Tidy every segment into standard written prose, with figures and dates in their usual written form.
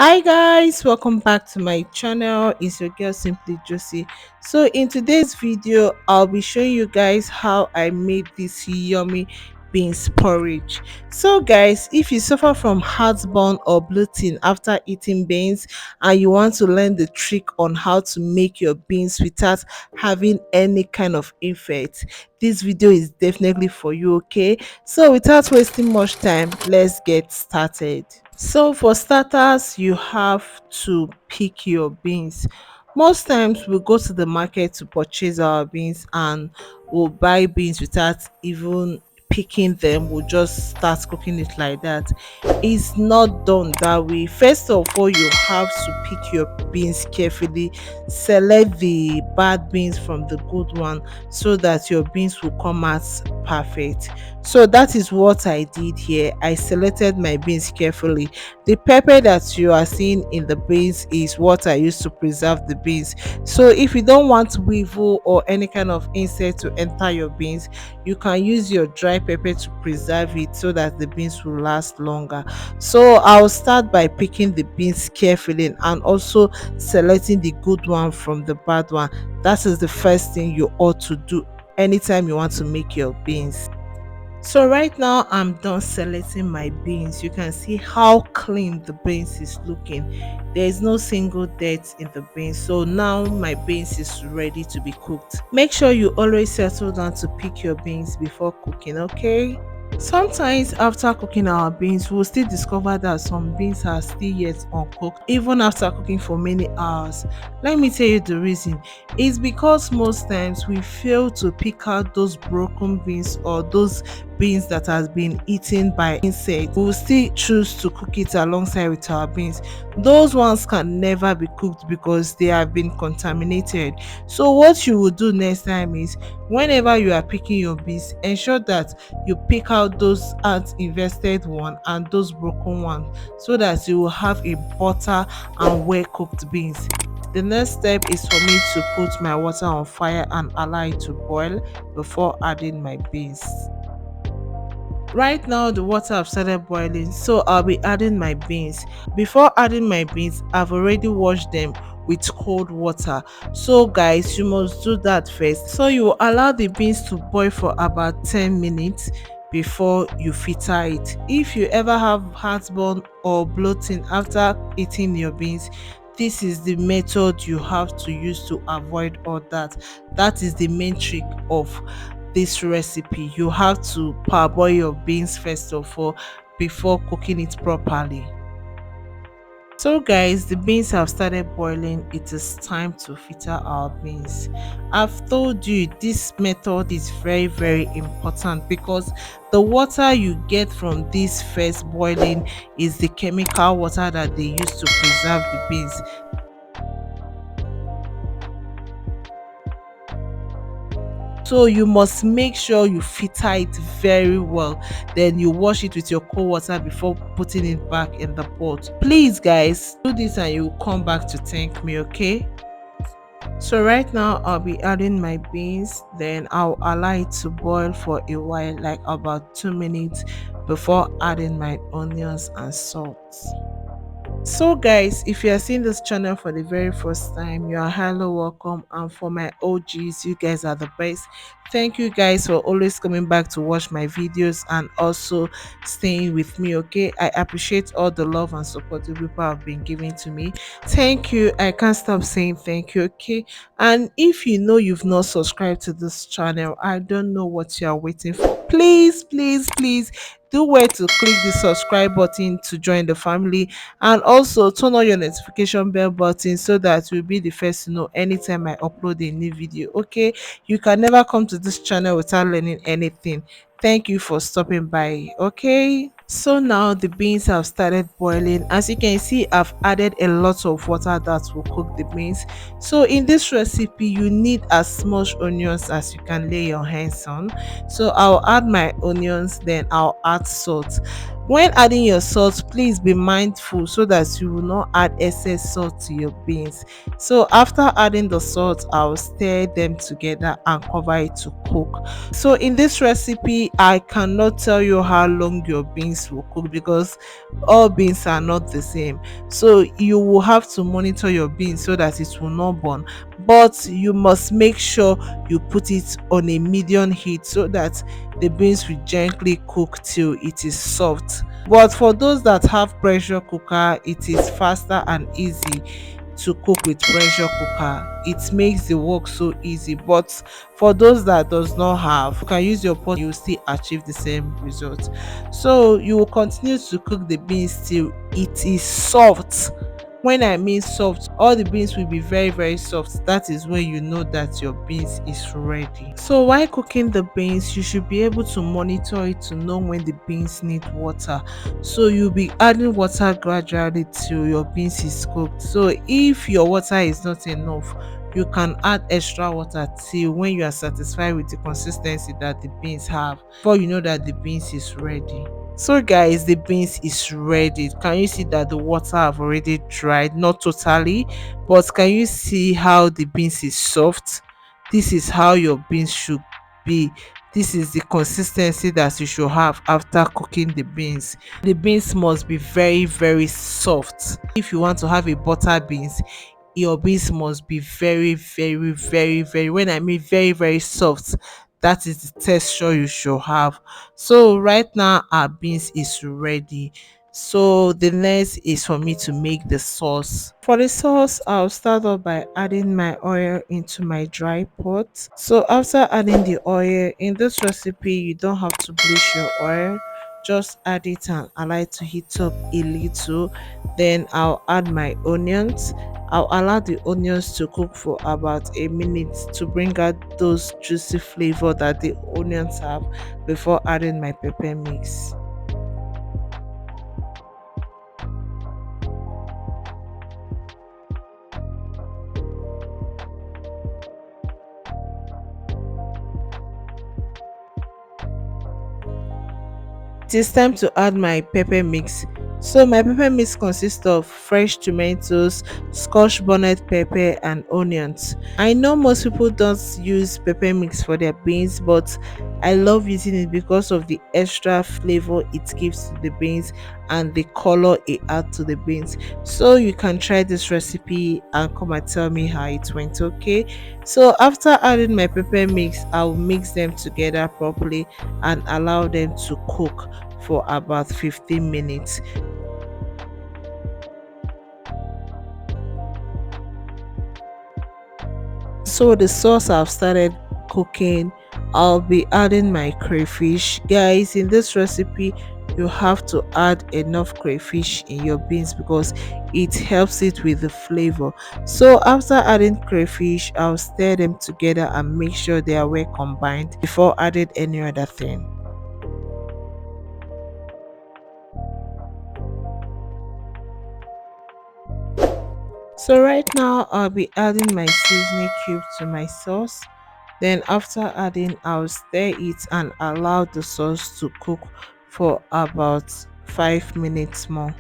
Hi guys, welcome back to my channel. It's your girl Simply Josie. So in today's video I'll be showing you guys how I made this yummy beans porridge. So guys, if you suffer from heartburn or bloating after eating beans and you want to learn the trick on how to make your beans without having any kind of effect, this video is definitely for you. Okay, so without wasting much time, let's get started. So for starters, you have to pick your beans. Most times we go to the market to purchase our beans and we'll buy beans without even picking them. We'll just start cooking it like that. It's not done that way. First of all, you have to pick your beans carefully. Select the bad beans from the good one so that your beans will come out perfect. So that is what I did here. I selected my beans carefully. The pepper that you are seeing in the beans is what I use to preserve the beans. So if you don't want weevil or any kind of insect to enter your beans, you can use your dry pepper to preserve it so that the beans will last longer. So I'll start by picking the beans carefully and also selecting the good one from the bad one. That is the first thing you ought to do anytime you want to make your beans. So right now I'm done selecting my beans. You can see how clean the beans is looking. There is no single dirt in the beans. So now my beans is ready to be cooked. Make sure you always settle down to pick your beans before cooking, okay? Sometimes after cooking our beans, we'll still discover that some beans are still yet uncooked, even after cooking for many hours. Let me tell you the reason. It's because most times we fail to pick out those broken beans or those beans that has been eaten by insects. We will still choose to cook it alongside with our beans. Those ones can never be cooked because they have been contaminated. So what you will do next time is, whenever you are picking your beans, ensure that you pick out those ant invested one and those broken ones so that you will have a butter and well cooked beans. The next step is for me to put my water on fire and allow it to boil before adding my beans. Right now the water have started boiling, so I'll be adding my beans. Before adding my beans, I've already washed them with cold water. So guys, you must do that first. So you will allow the beans to boil for about 10 minutes before you filter it. If you ever have heartburn or bloating after eating your beans, this is the method you have to use to avoid all that. That is the main trick of this recipe. You have to parboil your beans first of all before cooking it properly. So guys, the beans have started boiling. It is time to filter our beans. I've told you this method is very important because the water you get from this first boiling is the chemical water that they use to preserve the beans. So you must make sure you filter it very well. Then you wash it with your cold water before putting it back in the pot. Please guys, do this and you will come back to thank me, okay? So right now I'll be adding my beans, then I'll allow it to boil for a while, like about 2 minutes before adding my onions and salt. So guys, if you are seeing this channel for the very first time, you are highly welcome, and for my OGs, you guys are the best. Thank you guys for always coming back to watch my videos and also staying with me, okay? I appreciate all the love and support you people have been giving to me. Thank you. I can't stop saying thank you, okay? And if you know you've not subscribed to this channel, I don't know what you are waiting for. Please do where to click the subscribe button to join the family, and also turn on your notification bell button so that you'll be the first to know anytime I upload a new video, okay? You can never come to this channel without learning anything. Thank you for stopping by, okay? So now the beans have started boiling. As you can see, I've added a lot of water that will cook the beans. So in this recipe you need as much onions as you can lay your hands on. So I'll add my onions, then I'll add salt. When adding your salt, please be mindful so that you will not add excess salt to your beans. So after adding the salt, I'll stir them together and cover it to cook. So in this recipe, I cannot tell you how long your beans beans will cook, because all beans are not the same. So you will have to monitor your beans so that it will not burn, but you must make sure you put it on a medium heat so that the beans will gently cook till it is soft. But for those that have pressure cooker, it is faster and easy to cook with pressure cooker. It makes the work so easy. But for those that does not have, you can use your pot, you will still achieve the same result. So you will continue to cook the beans till it is soft. When I mean soft, all the beans will be very very soft. That is when you know that your beans is ready. So while cooking the beans, you should be able to monitor it to know when the beans need water. So you'll be adding water gradually till your beans is cooked. So if your water is not enough, you can add extra water till when you are satisfied with the consistency that the beans have, before you know that the beans is ready. So guys, the beans is ready. Can you see that the water have already dried? Not totally, but can you see how the beans is soft? This is how your beans should be. This is the consistency that you should have after cooking the beans. The beans must be very very soft. If you want to have a butter beans, your beans must be very very very very, when I mean very very soft, that is the texture you should have. So right now our beans is ready. So the next is for me to make the sauce. For the sauce, I'll start off by adding my oil into my dry pot. So after adding the oil, in this recipe you don't have to bleach your oil, just add it and allow it to heat up a little. Then I'll add my onions. I'll allow the onions to cook for about a minute to bring out those juicy flavor that the onions have, before adding my pepper mix. It is time to add my pepper mix. So my pepper mix consists of fresh tomatoes, scotch bonnet pepper and onions. I know most people don't use pepper mix for their beans, but I love using it because of the extra flavor it gives to the beans and the color it adds to the beans. So you can try this recipe and come and tell me how it went, okay? So after adding my pepper mix, I'll mix them together properly and allow them to cook for about 15 minutes. So the sauce I've started cooking, I'll be adding my crayfish. Guys, in this recipe, you have to add enough crayfish in your beans because it helps it with the flavor. So after adding crayfish, I'll stir them together and make sure they are well combined before adding any other thing. So right now I'll be adding my seasoning cube to my sauce. Then after adding, I'll stir it and allow the sauce to cook for about 5 minutes more.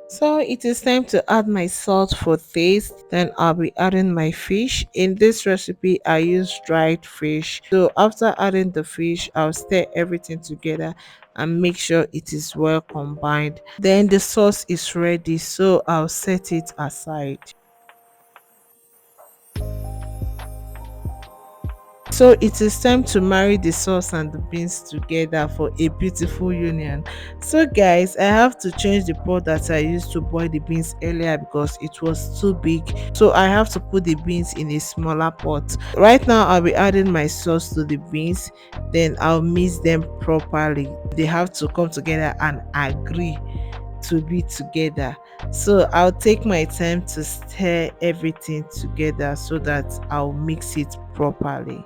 So it is time to add my salt for taste. Then I'll be adding my fish. In this recipe, I use dried fish. So after adding the fish, I'll stir everything together and make sure it is well combined. Then the sauce is ready, so I'll set it aside. So it is time to marry the sauce and the beans together for a beautiful union. So guys, I have to change the pot that I used to boil the beans earlier because it was too big. So I have to put the beans in a smaller pot. Right now I'll be adding my sauce to the beans, then I'll mix them properly. They have to come together and agree to be together. So I'll take my time to stir everything together so that I'll mix it properly.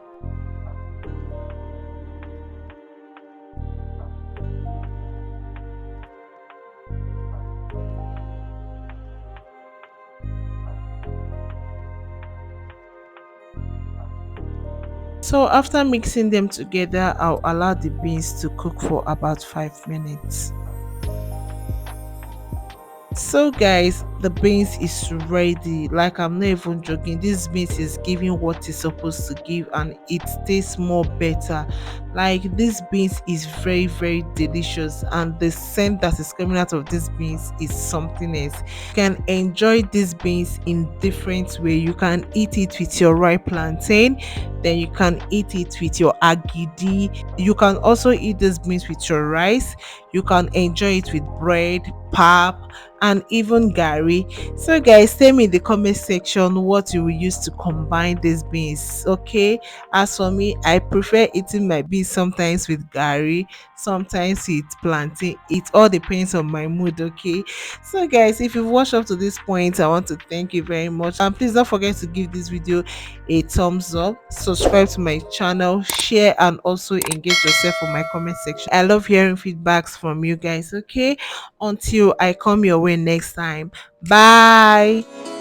So after mixing them together, I'll allow the beans to cook for about 5 minutes. So guys, the beans is ready. Like, I'm not even joking, this beans is giving what it's supposed to give, and it tastes more better. Like, this beans is very very delicious, and the scent that is coming out of this beans is something else. You can enjoy these beans in different way. You can eat it with your ripe plantain, then you can eat it with your agidi. You can also eat these beans with your rice. You can enjoy it with bread, pap, and even gari. So guys, tell me in the comment section what you will use to combine these beans. Okay, as for me, I prefer eating my beans sometimes with gari, sometimes with plantain. It all depends on my mood. Okay, so guys, if you've watched up to this point, I want to thank you very much, and please don't forget to give this video a thumbs up, subscribe to my channel, share, and also engage yourself on my comment section. I love hearing feedbacks from you guys. Okay, until I come your way next time, bye.